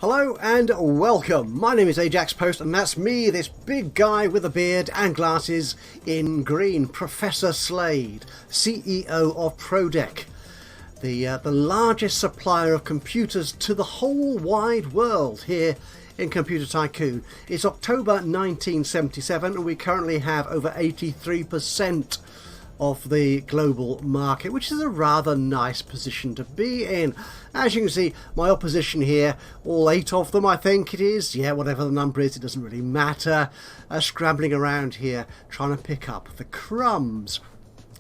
Hello and welcome. My name is Ajaxpost and that's me, this big guy with a beard and glasses in green, Professor Slade, CEO of Prodec, the largest supplier of computers to the whole wide world here in Computer Tycoon. It's October 1977 and we currently have over 83% of the global market, which is a rather nice position to be in. As you can see, my opposition here, all 8 of them I think it is, yeah, whatever the number is, it doesn't really matter, scrambling around here trying to pick up the crumbs.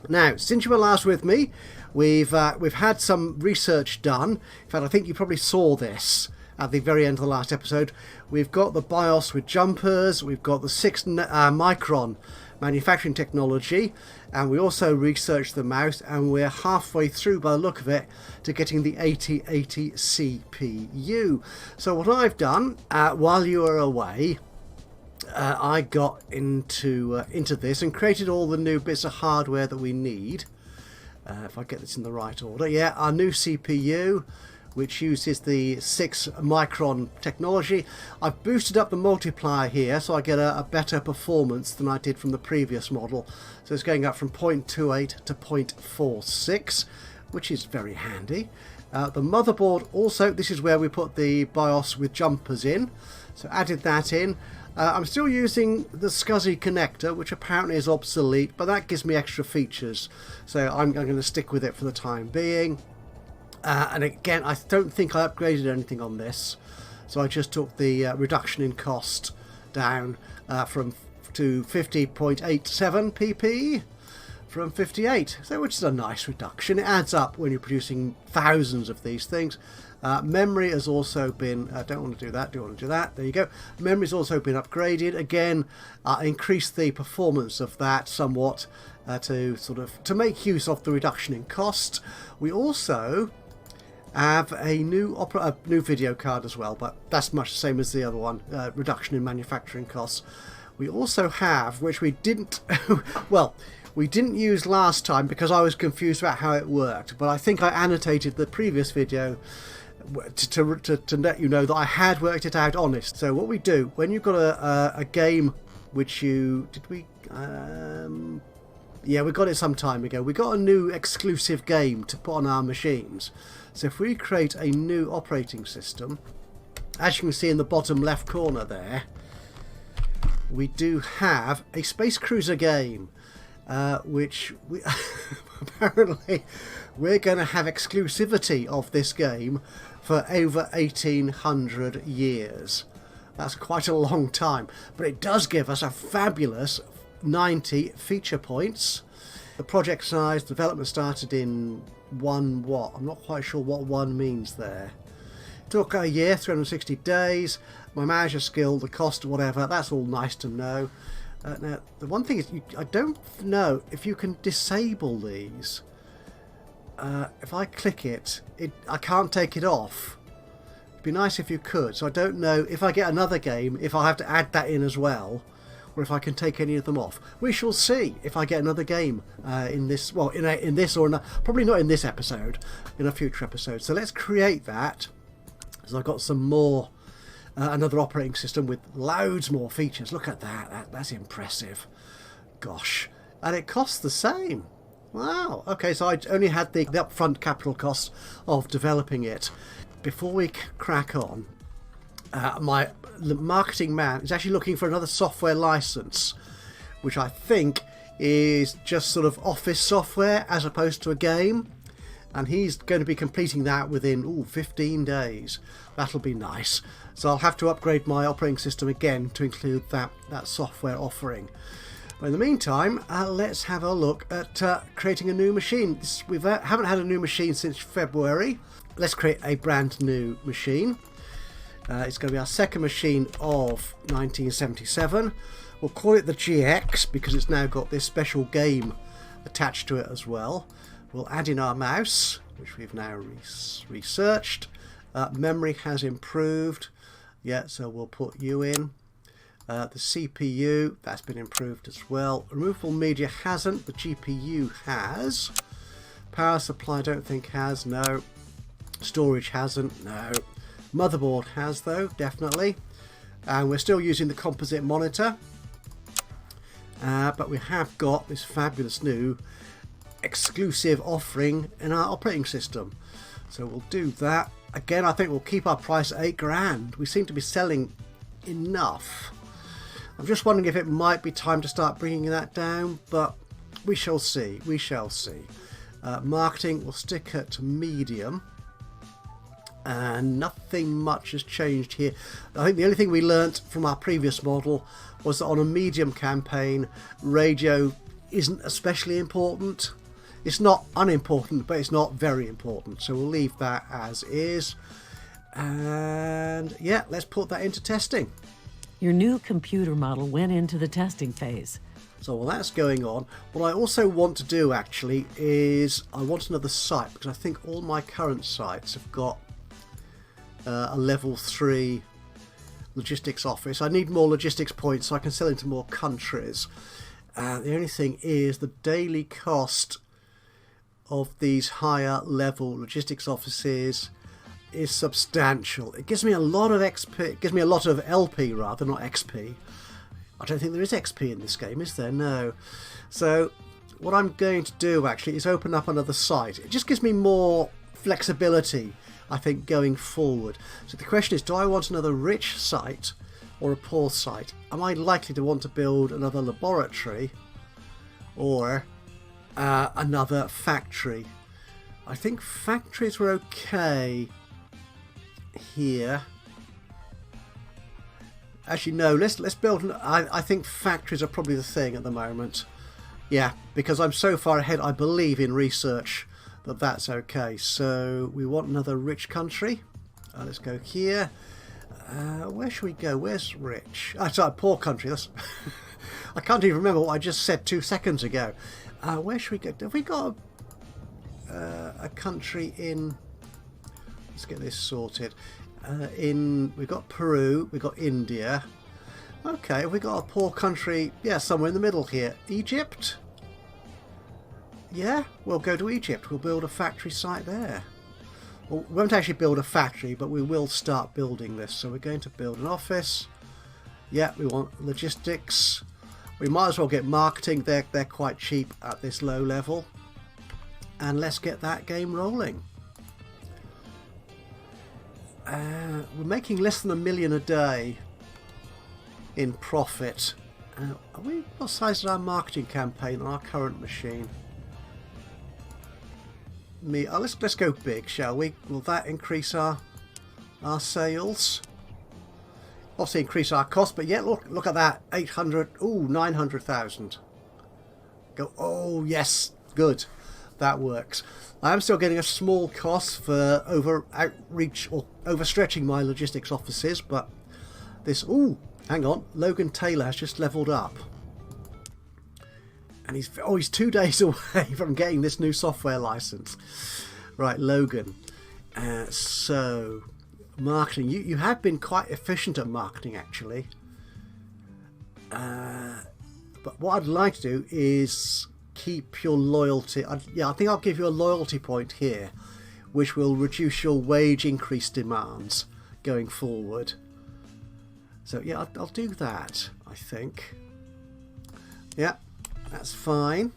Now, since you were last with me, we've had some research done. In fact, I think you probably saw this at the very end of the last episode. We've got the BIOS with jumpers, we've got the 6 micron manufacturing technology, and we also researched the mouse, and we're halfway through by the look of it to getting the 8080 CPU. So what I've done while you were away, I got into this and created all the new bits of hardware that we need. If I get this in the right order, yeah, our new CPU, which uses the 6 micron technology. I've boosted up the multiplier here so I get a better performance than I did from the previous model. So it's going up from 0.28 to 0.46, which is very handy. The motherboard also, this is where we put the BIOS with jumpers in, so added that in. I'm still using the SCSI connector, which apparently is obsolete, but that gives me extra features, so I'm going to stick with it for the time being. And again, I don't think I upgraded anything on this, so I just took the reduction in cost down to 50.87 pp from 58, so which is a nice reduction. It adds up when you're producing thousands of these things. Memory has also been, don't want to do that, do want to do that, there you go. Memory's also been upgraded, again, increased the performance of that somewhat to make use of the reduction in cost. We also have a new video card as well, but that's much the same as the other one, reduction in manufacturing costs. We also have, which we didn't well, we didn't use last time because I was confused about how it worked, but I think I annotated the previous video to let you know that I had worked it out honest. So what we do when you've got a game which yeah, we got it some time ago. We got a new exclusive game to put on our machines. So if we create a new operating system, as you can see in the bottom left corner there, we do have a Space Cruiser game, which we apparently we're going to have exclusivity of this game for over 1800 years. That's quite a long time, but it does give us a fabulous 90 feature points. The project size, development started in I'm not quite sure what 1 means there. Took a year, 360 days. My manager skill, the cost, whatever, that's all nice to know. Now, the one thing is, I don't know if you can disable these. If I click it, I can't take it off. It'd be nice if you could. So I don't know if I get another game, if I have to add that in as well, or if I can take any of them off. We shall see if I get another game in this, well, in this or probably not in this episode, in a future episode. So let's create that. So I've got some more, another operating system with loads more features. Look at that, that's impressive. Gosh, and it costs the same. Wow, okay, so I only had the upfront capital cost of developing it. Before we crack on, my marketing man is actually looking for another software license, which I think is just sort of office software as opposed to a game, and he's going to be completing that within 15 days. That'll be nice. So I'll have to upgrade my operating system again to include that software offering. But in the meantime, let's have a look at creating a new machine. We haven't had a new machine since February. Let's create a brand new machine. It's going to be our second machine of 1977. We'll call it the GX because it's now got this special game attached to it as well. We'll add in our mouse, which we've now researched. Memory has improved. Yeah, so we'll put you in. The CPU, that's been improved as well. Removable media hasn't. The GPU has. Power supply, I don't think has. No. Storage hasn't. No. Motherboard has though, definitely. And we're still using the composite monitor. But we have got this fabulous new exclusive offering in our operating system. So we'll do that. Again, I think we'll keep our price at £8,000. We seem to be selling enough. I'm just wondering if it might be time to start bringing that down, but we shall see. We shall see. Marketing will stick at medium. And nothing much has changed here. I think the only thing we learnt from our previous model was that on a medium campaign, radio isn't especially important. It's not unimportant, but it's not very important. So we'll leave that as is. And yeah, let's put that into testing. Your new computer model went into the testing phase. So while that's going on, what I also want to do actually is I want another site, because I think all my current sites have got a level 3 logistics office. I need more logistics points so I can sell into more countries. The only thing is the daily cost of these higher level logistics offices is substantial. It gives me a lot of XP, it gives me a lot of LP rather, not XP. I don't think there is XP in this game, is there? No. So what I'm going to do actually is open up another site. It just gives me more flexibility, I think, going forward. So the question is, do I want another rich site or a poor site? Am I likely to want to build another laboratory or another factory? I think factories were okay here. Actually, no, let's build I think factories are probably the thing at the moment. Yeah, because I'm so far ahead, I believe, in research that that's okay. So we want another rich country. Let's go here. Where should we go? Where's rich? Sorry, poor country. That's I can't even remember what I just said 2 seconds ago. Where should we go? Have we got a country in... Let's get this sorted. We've got Peru, we've got India. Okay, have we got a poor country? Yeah, somewhere in the middle here. Egypt? Yeah, we'll go to Egypt. We'll build a factory site there. Well, we won't actually build a factory, but we will start building this. So we're going to build an office. Yeah, we want logistics. We might as well get marketing. They're quite cheap at this low level. And let's get that game rolling. We're making less than $1 million a day in profit. What size is our marketing campaign on our current machine? Let's go big, shall we? Will that increase our sales? Obviously increase our cost, but yeah, look at that, 800. Ooh, 900,000. Go. Oh yes, good. That works. I am still getting a small cost for overstretching my logistics offices, but this... Ooh, hang on. Logan Taylor has just leveled up. And he's 2 days away from getting this new software license. Right, Logan. So, marketing. You have been quite efficient at marketing, actually. But what I'd like to do is... keep your loyalty. I think I'll give you a loyalty point here, which will reduce your wage increase demands going forward. So yeah, I'll do that, I think. Yeah, that's fine.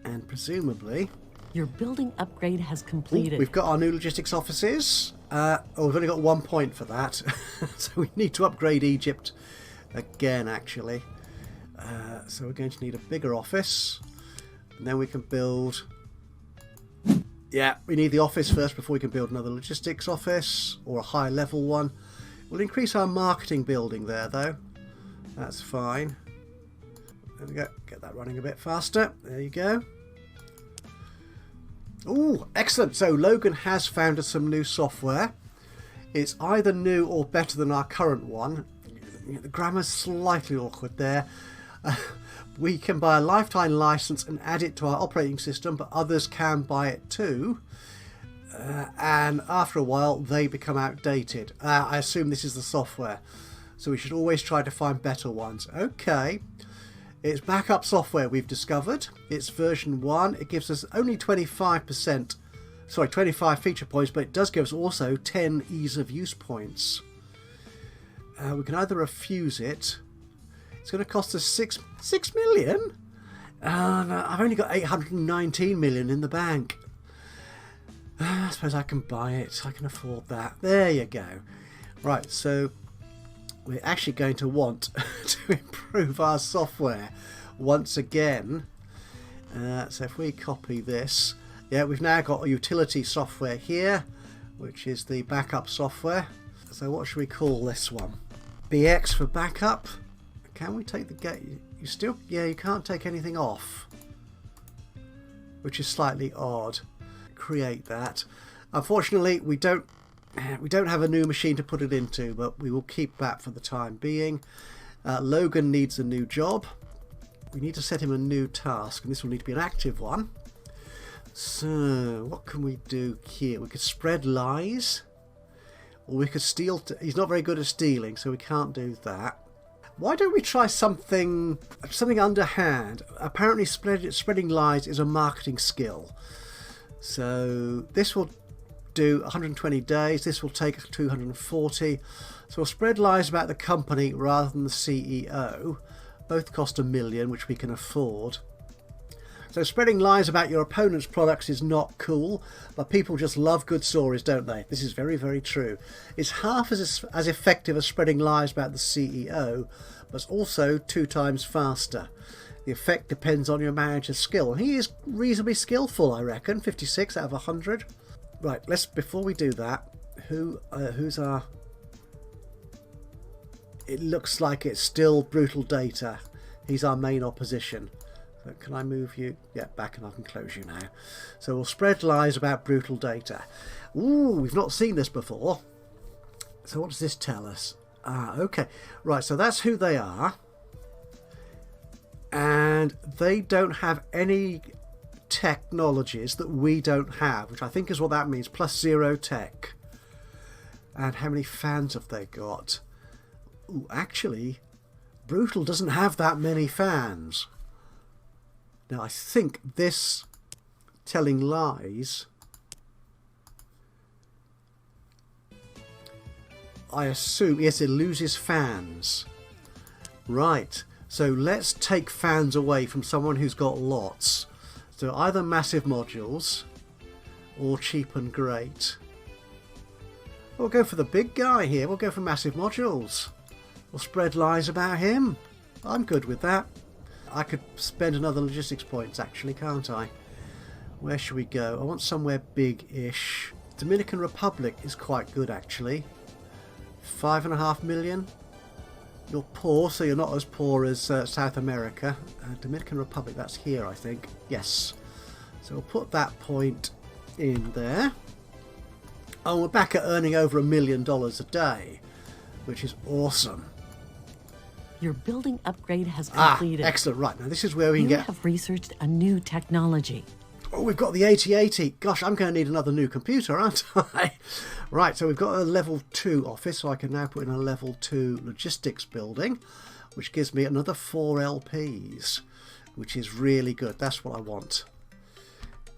And presumably... Your building upgrade has completed. We've got our new logistics offices. We've only got 1 point for that. So we need to upgrade Egypt again, actually. So we're going to need a bigger office, and then we can build... Yeah, we need the office first before we can build another logistics office, or a high level one. We'll increase our marketing building there though. That's fine. There we go, get that running a bit faster. There you go. Ooh, excellent. So Logan has found us some new software. It's either new or better than our current one. The grammar's slightly awkward there. We can buy a lifetime license and add it to our operating system, but others can buy it too. And after a while, they become outdated. I assume this is the software. So we should always try to find better ones. Okay. It's backup software we've discovered. It's version 1. It gives us only 25% sorry, 25 feature points, but it does give us also 10 ease of use points. We can either refuse it. It's going to cost us 6 million. No, I've only got 819 million in the bank. I suppose I can buy it. I can afford that. There you go. Right, so we're actually going to want to improve our software once again. So if we copy this, yeah, we've now got a utility software here, which is the backup software. So what should we call this one? BX for backup. Can we take the gate? You still, yeah, you can't take anything off, which is slightly odd. Create that. Unfortunately, we don't have a new machine to put it into, but we will keep that for the time being. Logan needs a new job. We need to set him a new task, and this will need to be an active one. So what can we do here? We could spread lies, or we could steal. He's not very good at stealing, so we can't do that. Why don't we try something underhand? Apparently spreading lies is a marketing skill. So this will do 120 days. This will take 240. So we'll spread lies about the company rather than the CEO. Both cost $1 million, which we can afford. So spreading lies about your opponent's products is not cool, but people just love good stories, don't they? This is very, very true. It's half as effective as spreading lies about the CEO, but it's also 2 times faster. The effect depends on your manager's skill. He is reasonably skillful, I reckon. 56 out of 100. Right, before we do that, who's our... It looks like it's still Brutal Data. He's our main opposition. So can I move you? Yeah, back, and I can close you now. So we'll spread lies about Brutal Data. Ooh, we've not seen this before. So what does this tell us? Okay. Right, so that's who they are. And they don't have any technologies that we don't have, which I think is what that means. +0 tech. And how many fans have they got? Ooh, actually, Brutal doesn't have that many fans. Now, I think this telling lies, I assume, yes, it loses fans. Right, so let's take fans away from someone who's got lots. So either massive modules or cheap and great. We'll go for the big guy here. We'll go for massive modules. We'll spread lies about him. I'm good with that. I could spend another logistics points actually, can't I? Where should we go? I want somewhere big-ish. Dominican Republic is quite good actually. 5.5 million. You're poor, so you're not as poor as South America. Dominican Republic, that's here I think. Yes. So we'll put that point in there. Oh, we're back at earning over $1 million a day, which is awesome. Your building upgrade has completed. Excellent. Right, now this is where we can You get... have researched a new technology. Oh, we've got the 8080. Gosh, I'm going to need another new computer, aren't I? Right, so we've got a level 2 office, so I can now put in a level 2 logistics building, which gives me another 4 LPs, which is really good. That's what I want.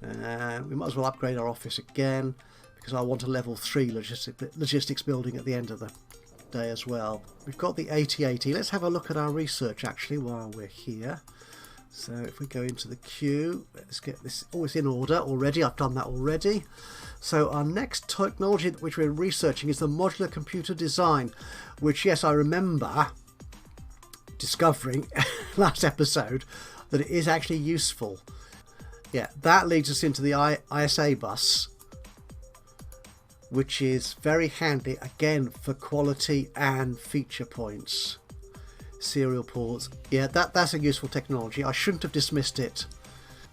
We might as well upgrade our office again, because I want a level 3 logistics building at the end of the day as well. We've got the 8080. Let's have a look at our research actually while we're here. So if we go into the queue, let's get this. Oh, it's in order already. I've done that already. So our next technology which we're researching is the modular computer design, which, yes, I remember discovering last episode that it is actually useful. Yeah, that leads us into the ISA bus, which is very handy again for quality and feature points. Serial ports, yeah, that's a useful technology. I shouldn't have dismissed it.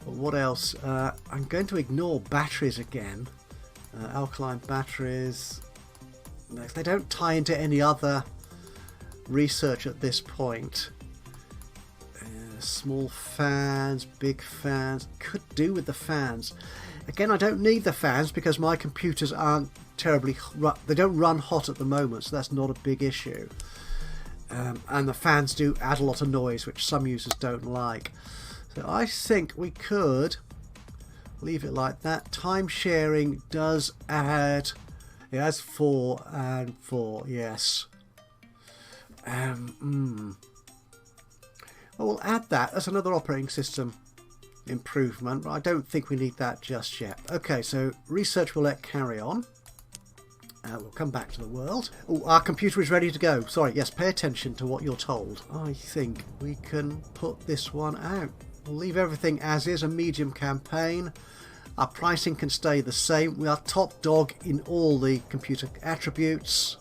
But what else? I'm going to ignore batteries again. Alkaline batteries, no, they don't tie into any other research at this point. Small fans, big fans, could do with the fans. Again, I don't need the fans because my computers aren't terribly, they don't run hot at the moment, so that's not a big issue. And the fans do add a lot of noise, which some users don't like. So I think we could Leave it like that. Time sharing does add. It has 4 and 4. Yes. Well, we'll add that as another operating system improvement, but I don't think we need that just yet. Okay, so research will let carry on. We'll come back to the world. Oh, our computer is ready to go. Sorry, yes, pay attention to what you're told. I think we can put this one out. We'll leave everything as is, a medium campaign. Our pricing can stay the same. We are top dog in all the computer attributes.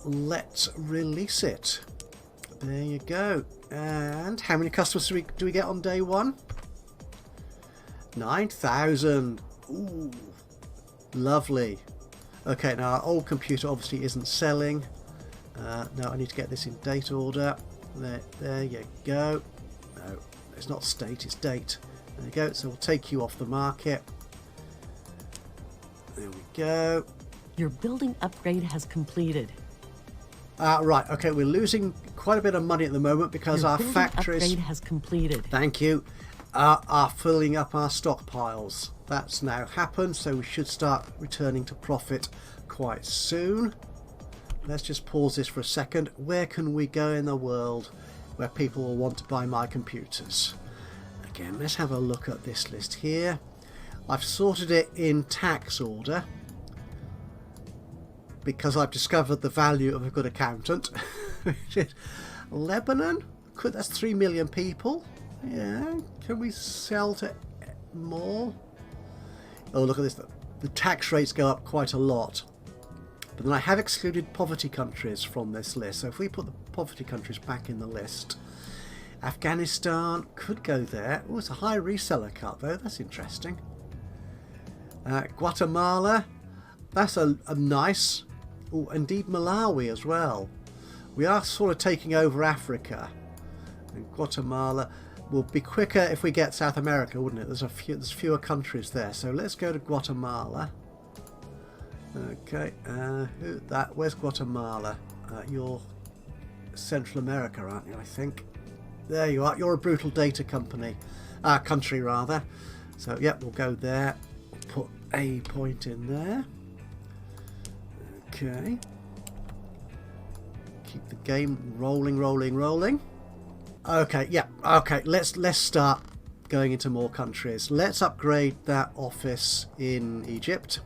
Let's release it. There you go. And how many customers do we get on day 1? 9,000. Ooh, lovely. Okay, now our old computer obviously isn't selling. Now I need to get this in date order. There you go. No, it's not state, it's date. There you go. So we'll take you off the market. There we go. Your building upgrade has completed. Right, okay, we're losing quite a bit of money at the moment because Your our building factories, upgrade has completed. thank you, are filling up our stockpiles. That's now happened, so we should start returning to profit quite soon. Let's just pause this for a second. Where can we go in the world where people will want to buy my computers? Again, let's have a look at this list here. I've sorted it in tax order because I've discovered the value of a good accountant. Lebanon? That's 3 million people. Yeah, can we sell to more? Oh, look at this. The tax rates go up quite a lot. But then I have excluded poverty countries from this list. So if we put the poverty countries back in the list, Afghanistan could go there. Oh, it's a high reseller cut though. That's interesting. Guatemala, that's a nice. Oh, indeed Malawi as well. We are sort of taking over Africa. And Guatemala will be quicker if we get South America, wouldn't it? There's fewer countries there. So let's go to Guatemala. Okay, where's Guatemala? You're Central America, aren't you, I think? There you are. You're a brutal data country rather. So, yeah, we'll go there. We'll put a point in there. Okay. Keep the game rolling. Okay, yeah. Okay, let's start going into more countries. Let's upgrade that office in Egypt.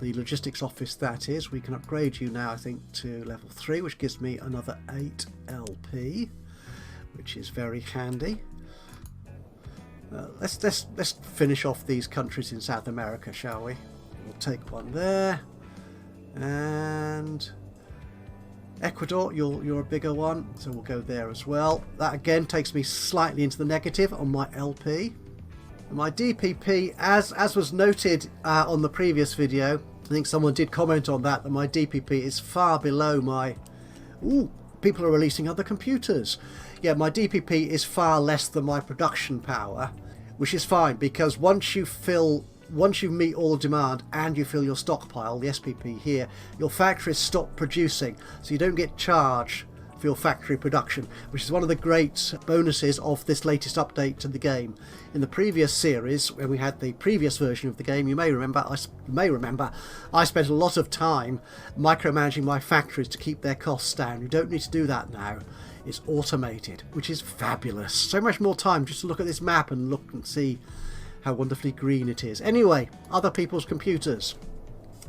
The logistics office, that is. We can upgrade you now, I think, to level 3, which gives me another 8 LP, which is very handy. Let's finish off these countries in South America, shall we? We'll take one there. And Ecuador, you're a bigger one, so we'll go there as well. That again takes me slightly into the negative on my LP. My DPP, as was noted on the previous video, I think someone did comment on that my DPP is far below my... Ooh, people are releasing other computers. Yeah, my DPP is far less than my production power, which is fine because once you meet all demand and you fill your stockpile, the SPP here, your factories stop producing, so you don't get charged for your factory production, which is one of the great bonuses of this latest update to the game. In the previous series, when we had the previous version of the game, you may remember I spent a lot of time micromanaging my factories to keep their costs down. You don't need to do that now. It's automated, which is fabulous. So much more time just to look at this map and look and see how wonderfully green it is. Anyway, other people's computers.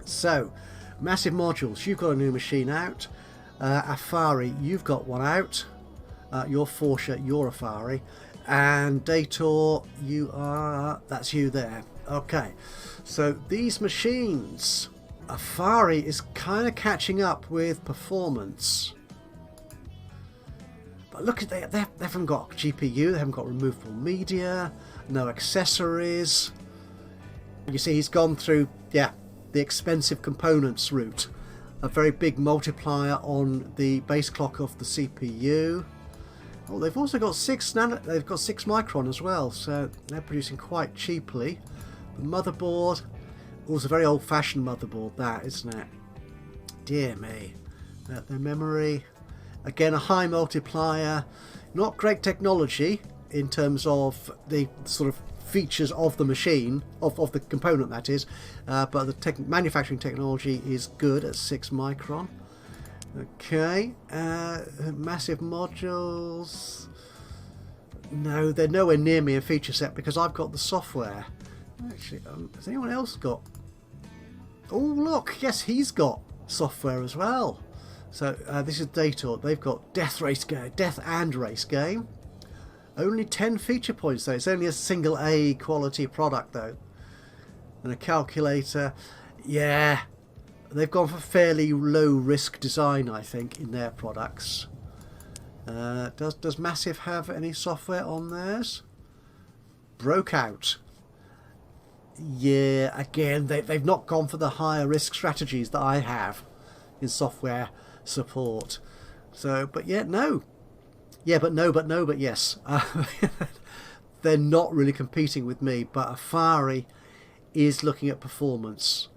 So, massive modules. You've got a new machine out. Afari, you've got one out. You're Forsha, you're Afari. And Dator, that's you there. Okay, so these machines, Afari is kind of catching up with performance. But look at they haven't got GPU, they haven't got removable media, no accessories. You see he's gone through, the expensive components route. A very big multiplier on the base clock of the CPU. Oh, they've also got 6 micron as well, so they're producing quite cheaply. The motherboard, it's a very old-fashioned motherboard, that, isn't it? Dear me. The memory, again a high multiplier. Not great technology in terms of the sort of features of the machine, of the component that is, but the manufacturing technology is good at 6 micron. Okay, massive modules. No, they're nowhere near me in feature set because I've got the software. Actually, has anyone else got? Oh look, yes, he's got software as well. So this is Dator. They've got death and race game. Only 10 feature points though. It's only a single A quality product though. And a calculator. Yeah, they've gone for fairly low risk design, I think, in their products. Does Massive have any software on theirs? Broke out. Yeah, again, they've not gone for the higher risk strategies that I have in software support. So, but yeah, no. Yeah, but no, but yes. They're not really competing with me, but Afari is looking at performance.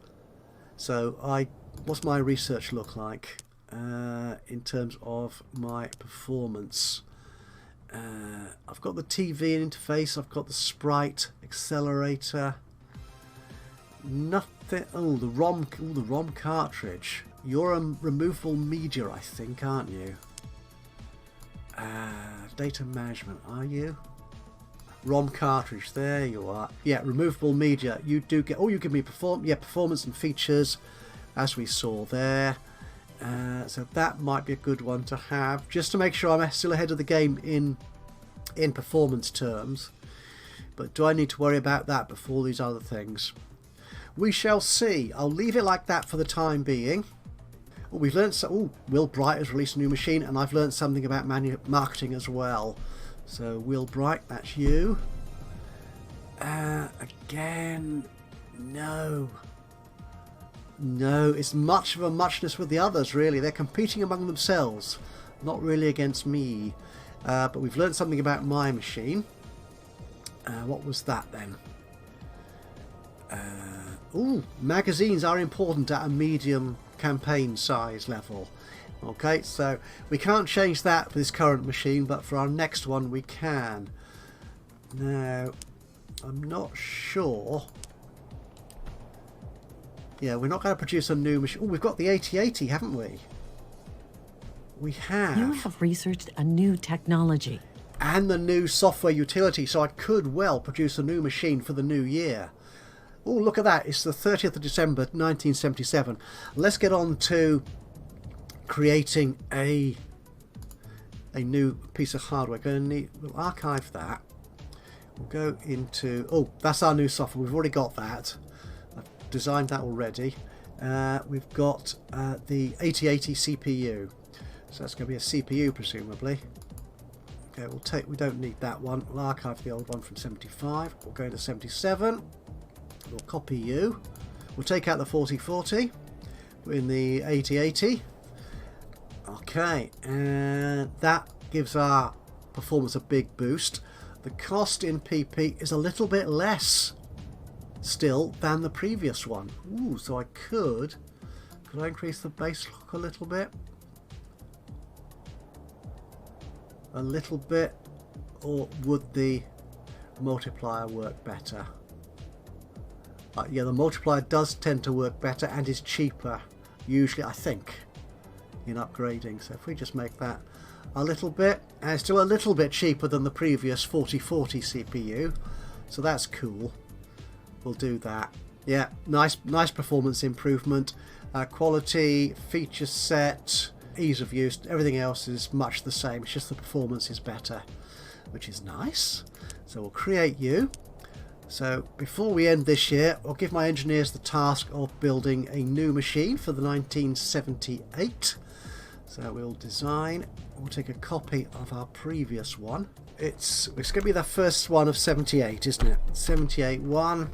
So what's my research look like in terms of my performance? I've got the TV interface, I've got the sprite accelerator. Nothing. Oh, the ROM cartridge. You're a removable media, I think, aren't you? Data management, are you? ROM cartridge, there you are. Yeah, removable media. You do get. Oh, you give me performance and features, as we saw there. So that might be a good one to have, just to make sure I'm still ahead of the game in performance terms. But do I need to worry about that before these other things? We shall see. I'll leave it like that for the time being. Oh, we've learned. Will Bright has released a new machine, and I've learned something about marketing as well. So Will Bright, that's you. Again, no. It's much of a muchness with the others, really. They're competing among themselves, not really against me. But we've learned something about my machine. What was that then? Magazines are important at a medium campaign size level. Okay, so we can't change that for this current machine, but for our next one we can. Now, I'm not sure. Yeah, we're not going to produce a new machine. Oh, we've got the 8080, haven't we? We have. You have researched a new technology. And the new software utility, so I could well produce a new machine for the new year. Oh, look at that. It's the 30th of December, 1977. Let's get on to creating a new piece of hardware. We'll archive that. We'll go into... Oh, that's our new software. We've already got that. I've designed that already. We've got the 8080 CPU. So that's going to be a CPU, presumably. Okay, we don't need that one. We'll archive the old one from 75. We'll go to 77. We'll copy you. We'll take out the 4040. We're in the 8080. Okay, and that gives our performance a big boost. The cost in PP is a little bit less still than the previous one. Ooh, so I could I increase the base clock a little bit? A little bit, or would the multiplier work better? Yeah, the multiplier does tend to work better and is cheaper, usually, I think, in upgrading. So if we just make that a little bit, and it's still a little bit cheaper than the previous 4040 CPU, so that's cool. We'll do that. Yeah, nice performance improvement. Quality, feature set, ease of use, everything else is much the same. It's just the performance is better, which is nice. So we'll create you. So before we end this year, I'll give my engineers the task of building a new machine for the 1978. So we'll take a copy of our previous one. It's going to be the first one of 78, isn't it? 78-1.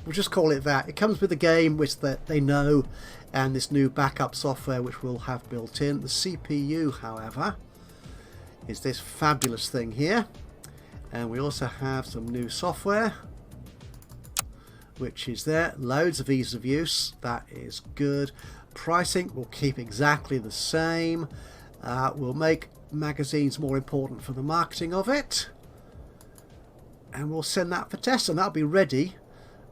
We'll just call it that. It comes with the game, which they know, and this new backup software which we'll have built in. The CPU, however, is this fabulous thing here. And we also have some new software, which is there. Loads of ease of use. That is good. Pricing will keep exactly the same. We'll make magazines more important for the marketing of it. and we'll send that for test, and that'll be ready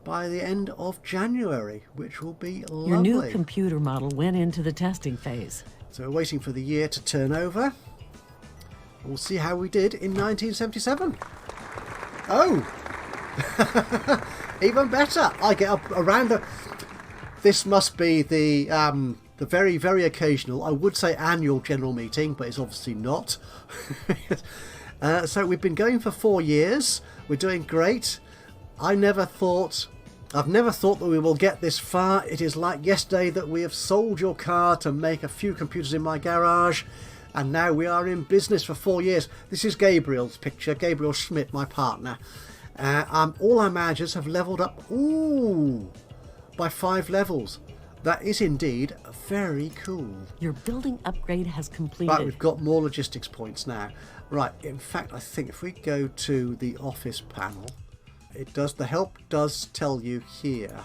by the end of January, which will be lovely. Your new computer model went into the testing phase. So we're waiting for the year to turn over. We'll see how we did in 1977. Oh! Even better! I get up around the... This must be the very, very occasional, I would say annual general meeting, but it's obviously not. So we've been going for 4 years. We're doing great. I've never thought that we will get this far. It is like yesterday that we have sold your car to make a few computers in my garage, and now we are in business for 4 years. This is Gabriel's picture, Gabriel Schmidt, my partner. All our managers have leveled up, by 5 levels. That is indeed very cool. Your building upgrade has completed. Right, we've got more logistics points now. Right, in fact, I think if we go to the office panel, the help does tell you here.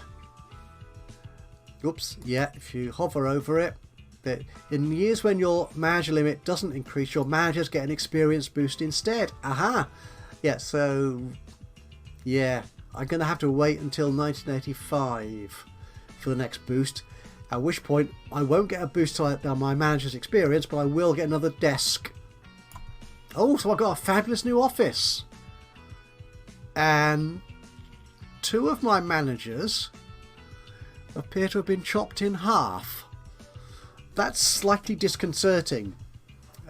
Oops, yeah, if you hover over it, that in years when your manager limit doesn't increase, your managers get an experience boost instead. Aha! Yeah, so, yeah, I'm going to have to wait until 1985 for the next boost, at which point I won't get a boost to my manager's experience, but I will get another desk. Oh, so I've got a fabulous new office. And 2 of my managers appear to have been chopped in half. That's slightly disconcerting.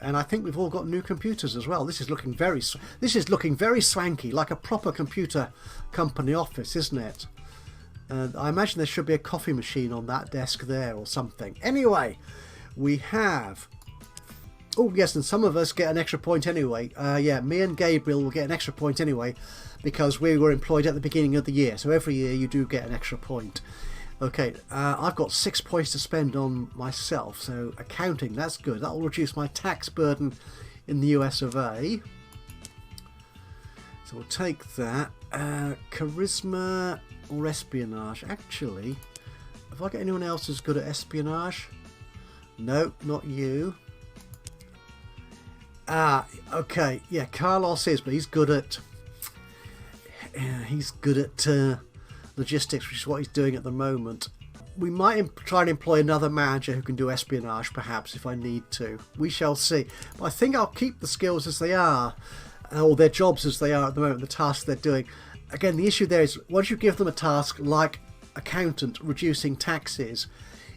And I think we've all got new computers as well. This is looking very swanky, like a proper computer company office, isn't it? I imagine there should be a coffee machine on that desk there or something. Anyway, we have... Oh, yes, and some of us get an extra point anyway. Yeah, me and Gabriel will get an extra point anyway because we were employed at the beginning of the year. So every year you do get an extra point. Okay, I've got 6 points to spend on myself. So accounting, that's good. That will reduce my tax burden in the US of A. So we'll take that. Charisma or espionage. Actually, have I got anyone else who's good at espionage? No, not you. Okay, yeah, Carlos is, but he's good at logistics, which is what he's doing at the moment. We might try and employ another manager who can do espionage, perhaps, if I need to. We shall see. But I think I'll keep the skills as they are, or their jobs as they are at the moment, the tasks they're doing. Again, the issue there is, once you give them a task like accountant, reducing taxes,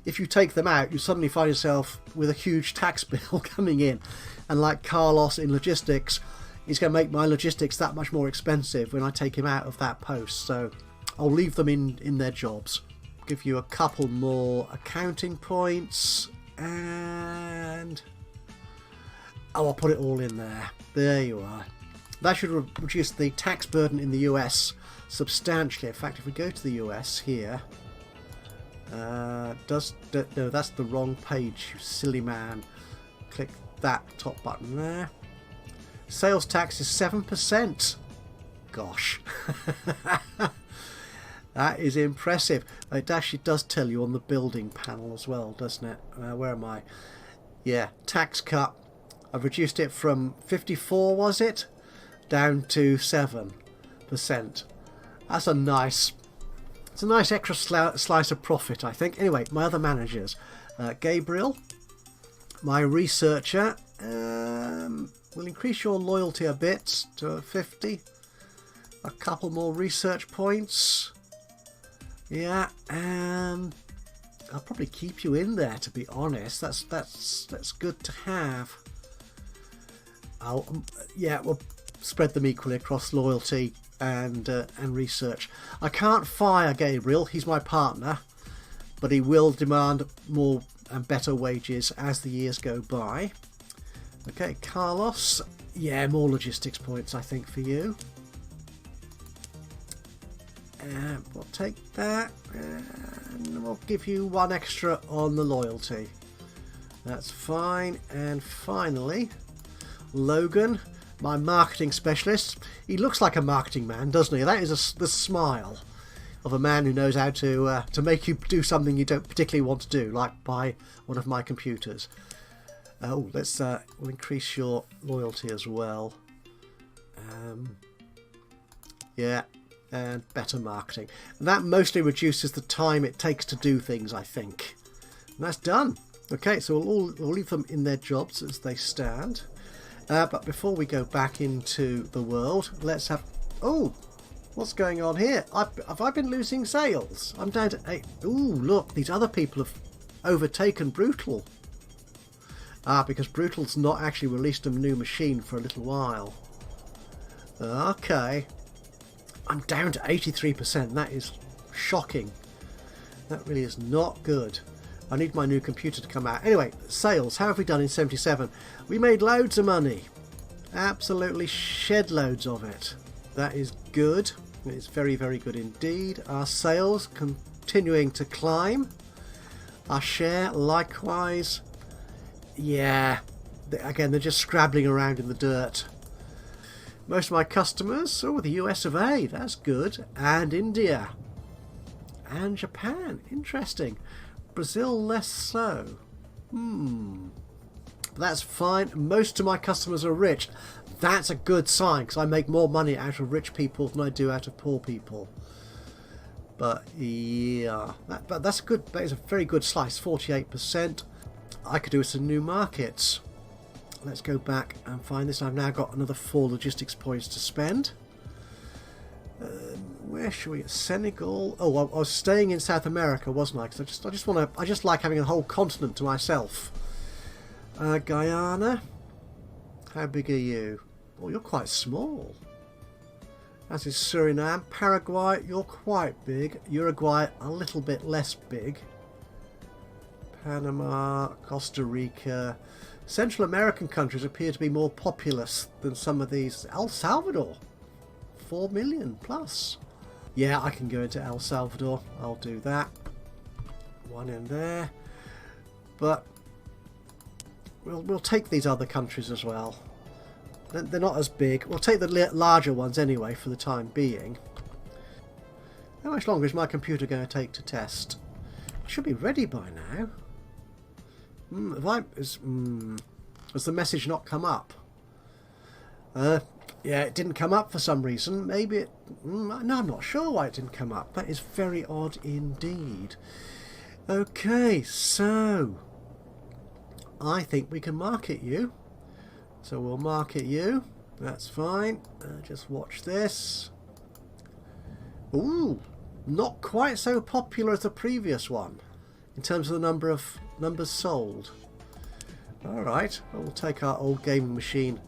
if you take them out, you suddenly find yourself with a huge tax bill coming in. And like Carlos in logistics, he's going to make my logistics that much more expensive when I take him out of that post. So I'll leave them in their jobs. Give you a couple more accounting points. And... oh, I'll put it all in there. There you are. That should reduce the tax burden in the US substantially. In fact, if we go to the US here... no, that's the wrong page, you silly man. Click that top button there. Sales tax is 7%. Gosh. That is impressive. It actually does tell you on the building panel as well, doesn't it? Where am I? Yeah, tax cut. I've reduced it from 54, was it? Down to 7%. That's a nice... it's a nice extra slice of profit, I think. Anyway, my other managers. Gabriel, my researcher, will increase your loyalty a bit to 50. A couple more research points. Yeah, and I'll probably keep you in there, to be honest. That's good to have. Yeah, we'll spread them equally across loyalty and research. I can't fire Gabriel, he's my partner, but he will demand more and better wages as the years go by. Okay, Carlos, yeah, more logistics points I think for you. And we'll take that and we'll give you 1 extra on the loyalty. That's fine. And finally, Logan, my marketing specialist. He looks like a marketing man, doesn't he? That is the smile of a man who knows how to make you do something you don't particularly want to do, like buy one of my computers. Oh, let's we'll increase your loyalty as well. Yeah, and better marketing. And that mostly reduces the time it takes to do things, I think. And that's done. Okay, so we'll leave them in their jobs as they stand. But before we go back into the world, let's have... Oh, what's going on here? Have I been losing sales? I'm down to 8. Ooh, look, these other people have overtaken Brutal. Because Brutal's not actually released a new machine for a little while. Okay. I'm down to 83%. That is shocking. That really is not good. I need my new computer to come out. Anyway, sales. How have we done in 77? We made loads of money. Absolutely shed loads of it. That is good. It's very, very good indeed. Our sales continuing to climb. Our share, likewise. Yeah. Again, they're just scrabbling around in the dirt. Most of my customers, oh, the US of A, that's good. And India. And Japan, interesting. Brazil, less so. That's fine. Most of my customers are rich. That's a good sign, because I make more money out of rich people than I do out of poor people. But yeah, that's good. That is a very good slice. 48%. I could do with some new markets. Let's go back and find this. I've now got another 4 logistics points to spend. Where should we? Senegal. Oh, I was staying in South America, wasn't I? Because I just like having a whole continent to myself. Guyana. How big are you? Oh, you're quite small. As is Suriname. Paraguay, you're quite big. Uruguay, a little bit less big. Panama, Costa Rica. Central American countries appear to be more populous than some of these. El Salvador, 4 million plus. Yeah, I can go into El Salvador. I'll do that. One in there. But we'll take these other countries as well. They're not as big. We'll take the larger ones anyway for the time being. How much longer is my computer going to take to test? It should be ready by now. Has the message not come up? Yeah, it didn't come up for some reason. Maybe it... no, I'm not sure why it didn't come up. That is very odd indeed. Okay, so... I think we can market you. So we'll market you. That's fine. Just watch this. Ooh, not quite so popular as the previous one in terms of the numbers sold. Alright, we'll take our old gaming machine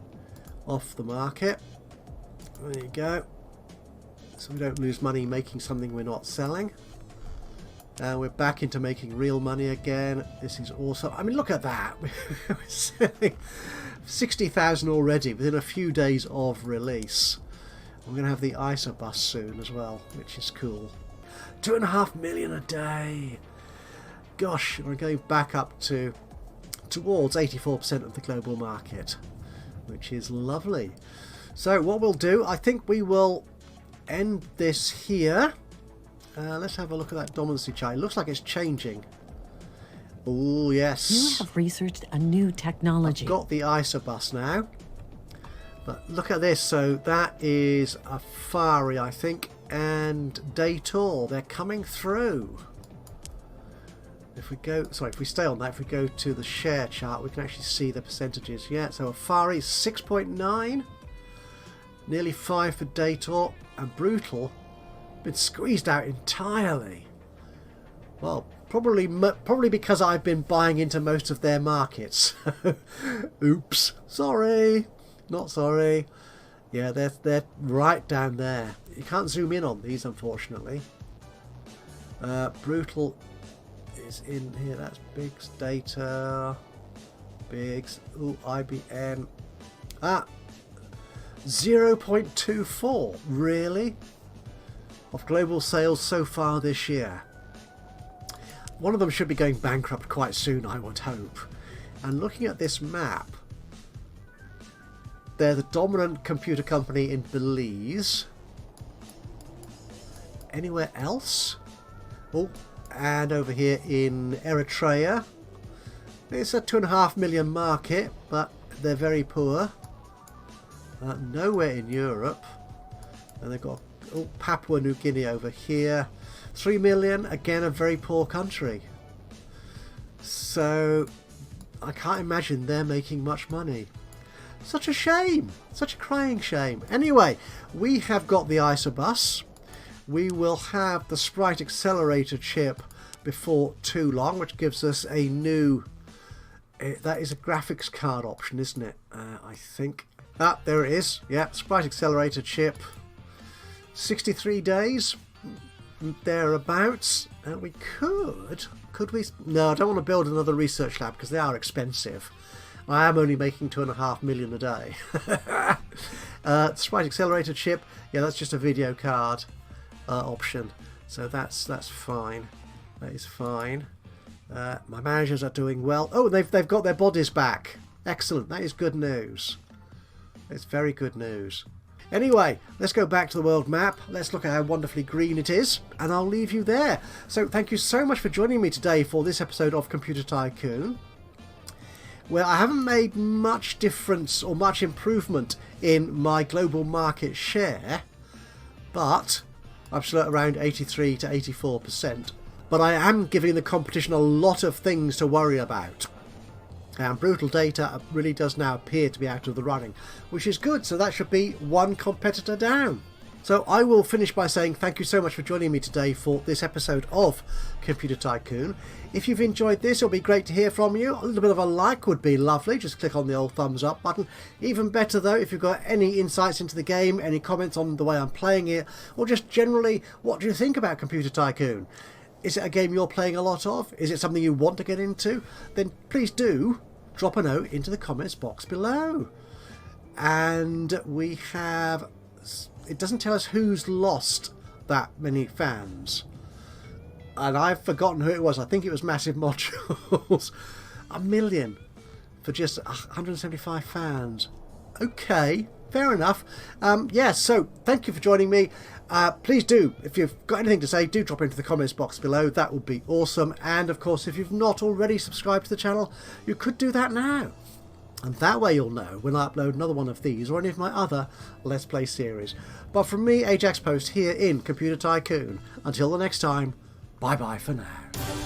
off the market. There you go. So we don't lose money making something we're not selling. And we're back into making real money again. This is awesome. I mean, look at that. We're selling 60,000 already within a few days of release. I'm going to have the Ajaxpost soon as well, which is cool. 2.5 million a day. Gosh, we're going back up towards 84% of the global market, which is lovely. So what we'll do, I think we will end this here. Let's have a look at that dominancy chart. It looks like it's changing. Oh, yes. You have researched a new technology. I've got the Ajaxpost now. But look at this. So that is Afari, I think, and Dator. They're coming through. If we go, sorry, if we stay on that, if we go to the share chart, we can actually see the percentages. Yeah, so Afari is 6.9, nearly 5 for Dator, and Brutal been squeezed out entirely. Well, probably because I've been buying into most of their markets. Oops, sorry, not sorry. Yeah, they're right down there. You can't zoom in on these, unfortunately. Brutal is in here. That's Biggs Data, Biggs. Ooh, IBM. 0.24. Really? Of global sales so far this year. One of them should be going bankrupt quite soon, I would hope. And looking at this map, they're the dominant computer company in Belize. Anywhere else? Oh, and over here in Eritrea. It's a 2.5 million market, but they're very poor. Nowhere in Europe. And they've got Oh, Papua New Guinea over here. 3 million, again a very poor country. So I can't imagine they're making much money. Such a shame. Such a crying shame. Anyway, we have got the Isobus. We will have the Sprite Accelerator chip before too long, which gives us a new... that is a graphics card option, isn't it? I think. Ah, there it is. Yeah, Sprite Accelerator chip. 63 days. Thereabouts. We could... Could we? No, I don't want to build another research lab because they are expensive. I am only making 2.5 million a day. Sprite Accelerator chip. Yeah, that's just a video card option. So that's fine. That is fine. My managers are doing well. Oh, they've got their bodies back. Excellent. That is good news. It's very good news. Anyway, let's go back to the world map. Let's look at how wonderfully green it is, and I'll leave you there. So thank you so much for joining me today for this episode of Computer Tycoon, where I haven't made much difference or much improvement in my global market share, but I'm still at around 83 to 84%. But I am giving the competition a lot of things to worry about. And Brutal Data really does now appear to be out of the running, which is good, so that should be one competitor down. So I will finish by saying thank you so much for joining me today for this episode of Computer Tycoon. If you've enjoyed this, it'll be great to hear from you. A little bit of a like would be lovely. Just click on the old thumbs up button. Even better though, if you've got any insights into the game, any comments on the way I'm playing it, or just generally, what do you think about Computer Tycoon? Is it a game you're playing a lot of? Is it something you want to get into? Then please do drop a note into the comments box below. And we have... it doesn't tell us who's lost that many fans. And I've forgotten who it was. I think it was Massive Modules. 1 million for just 175 fans. Okay, fair enough. Yeah, so thank you for joining me. Please do, if you've got anything to say, do drop into the comments box below. That would be awesome. And of course, if you've not already subscribed to the channel, you could do that now. And that way you'll know when I upload another one of these or any of my other Let's Play series. But from me, Ajaxpost, here in Computer Tycoon, until the next time, bye-bye for now.